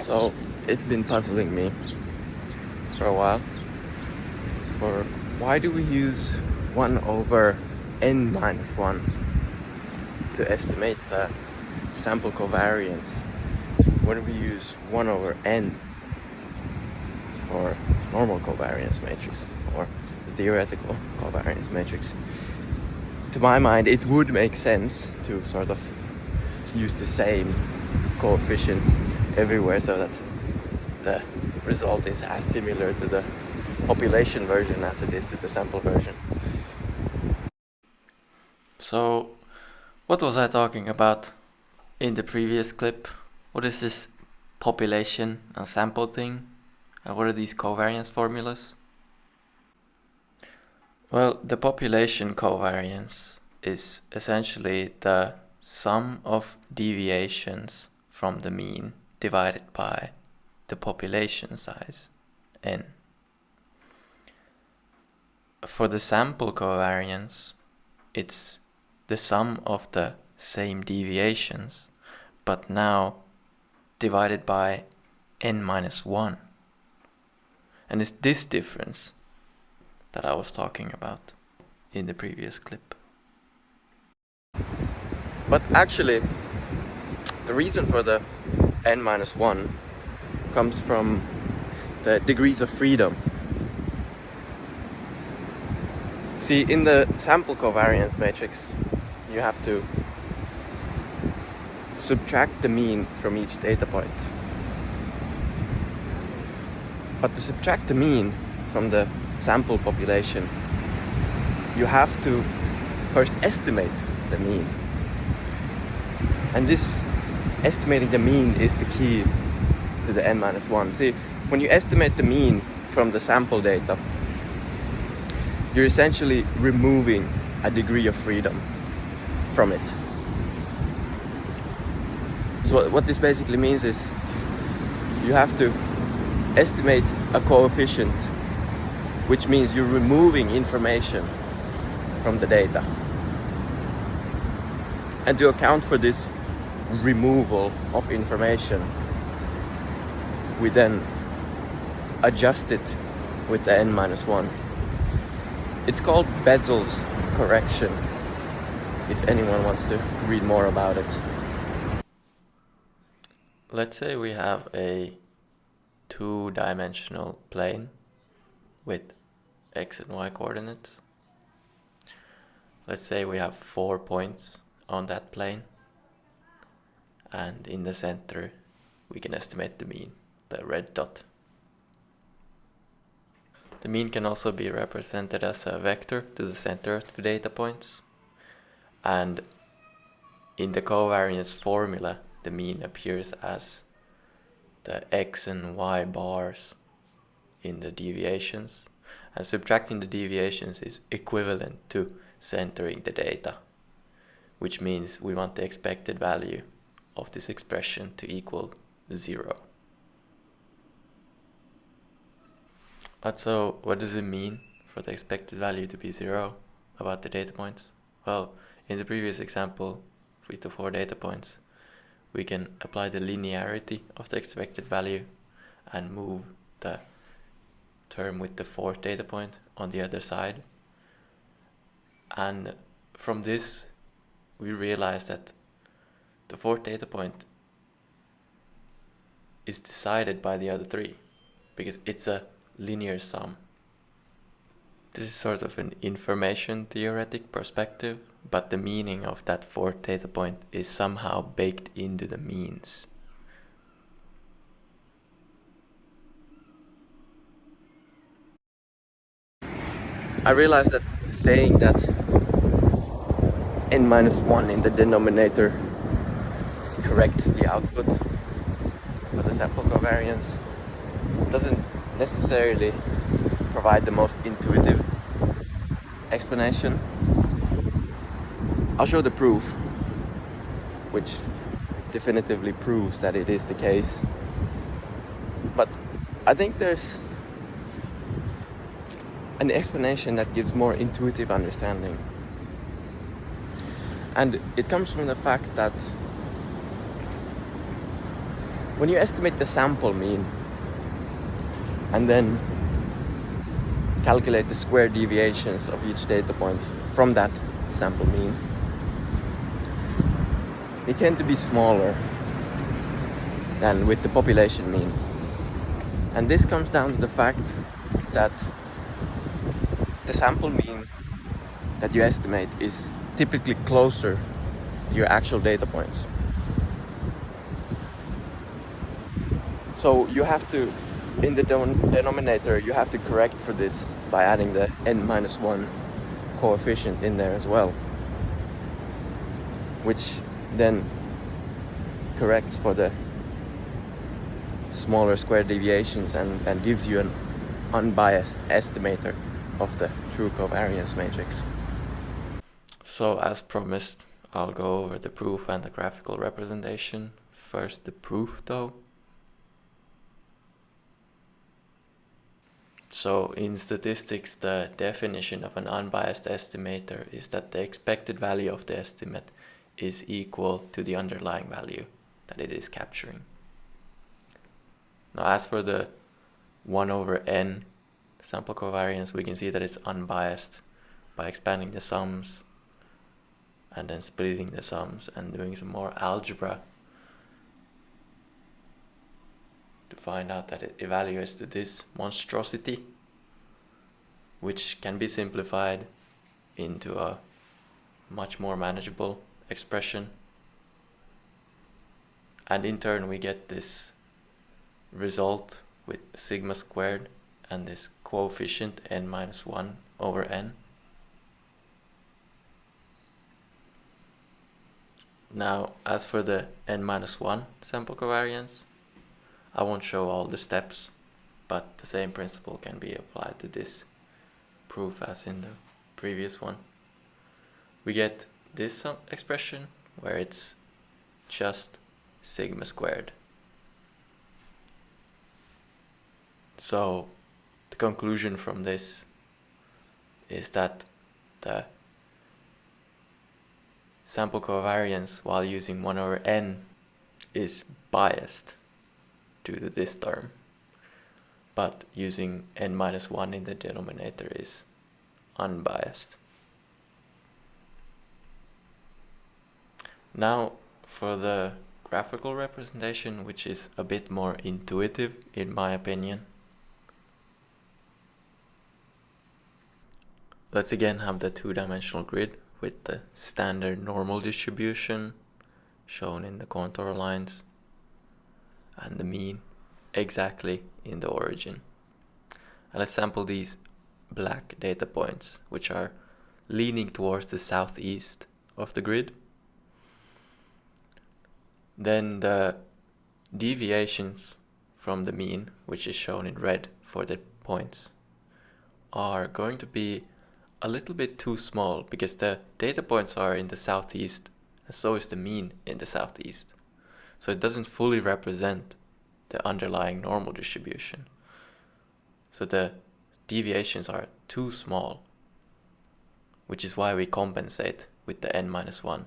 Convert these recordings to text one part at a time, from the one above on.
So it's been puzzling me for a while for why do we use 1 over n minus 1 to estimate the sample covariance when we use 1 over n for normal covariance matrix or the theoretical covariance matrix. To my mind, it would make sense to sort of use the same coefficients everywhere so that the result is as similar to the population version as it is to the sample version. So, what was I talking about in the previous clip? What is this population and sample thing? And what are these covariance formulas? Well, the population covariance is essentially the sum of deviations from the mean divided by the population size, n. For the sample covariance, it's the sum of the same deviations, but now divided by n minus 1. And it's this difference that I was talking about in the previous clip. But actually, the reason for the n minus 1 comes from the degrees of freedom. See, in the sample covariance matrix, you have to subtract the mean from each data point. But to subtract the mean from the sample population, you have to first estimate the mean. And this estimating the mean is the key to the n minus 1. See, when you estimate the mean from the sample data, you're essentially removing a degree of freedom from it. So what this basically means is you have to estimate a coefficient, which means you're removing information from the data. And to account for this removal of information, we then adjust it with the n minus 1. It's called Bezel's correction, if anyone wants to read more about it. Let's say we have a two-dimensional plane with x and y coordinates. Let's say we have 4 points on that plane, and in the center we can estimate the mean, the red dot. The mean can also be represented as a vector to the center of the data points, and in the covariance formula the mean appears as the x and y bars in the deviations, and subtracting the deviations is equivalent to centering the data, which means we want the expected value of this expression to equal 0. But so what does it mean for the expected value to be 0 about the data points? Well, in the previous example, 3 to 4 data points, we can apply the linearity of the expected value and move the term with the 4th data point on the other side. And from this, we realize that the 4th data point is decided by the other 3, because it's a linear sum. This is sort of an information theoretic perspective, but the meaning of that 4th data point is somehow baked into the means. I realized that saying that n minus 1 in the denominator corrects the output for the sample covariance doesn't necessarily provide the most intuitive explanation. I'll show the proof, which definitively proves that it is the case. But I think there's an explanation that gives more intuitive understanding. And it comes from the fact that when you estimate the sample mean and then calculate the square deviations of each data point from that sample mean, they tend to be smaller than with the population mean. And this comes down to the fact that the sample mean that you estimate is typically closer to your actual data points. So you have to, in the denominator, you have to correct for this by adding the n-1 coefficient in there as well, which then corrects for the smaller square deviations and gives you an unbiased estimator of the true covariance matrix. So as promised, I'll go over the proof and the graphical representation. First the proof though. So in statistics, the definition of an unbiased estimator is that the expected value of the estimate is equal to the underlying value that it is capturing. Now as for the 1 over n sample covariance, we can see that it's unbiased by expanding the sums and then splitting the sums and doing some more algebra to find out that it evaluates to this monstrosity, which can be simplified into a much more manageable expression. And in turn we get this result with sigma squared and this coefficient n-1 over n. Now as for the n-1 sample covariance, I won't show all the steps, but the same principle can be applied to this proof as in the previous one. We get this expression where it's just sigma squared. So the conclusion from this is that the sample covariance while using 1 over n is biased due to this term, but using n-1 in the denominator is unbiased. Now for the graphical representation, which is a bit more intuitive in my opinion. Let's again have the two-dimensional grid with the standard normal distribution shown in the contour lines and the mean exactly in the origin. And let's sample these black data points, which are leaning towards the southeast of the grid. Then the deviations from the mean, which is shown in red for the points, are going to be a little bit too small because the data points are in the southeast and so is the mean in the southeast. So it doesn't fully represent the underlying normal distribution. So the deviations are too small, which is why we compensate with the n-1.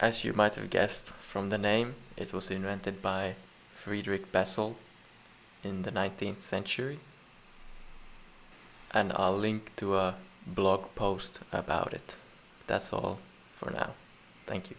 As you might have guessed from the name, it was invented by Friedrich Bessel in the 19th century. And I'll link to a blog post about it. That's all for now. Thank you.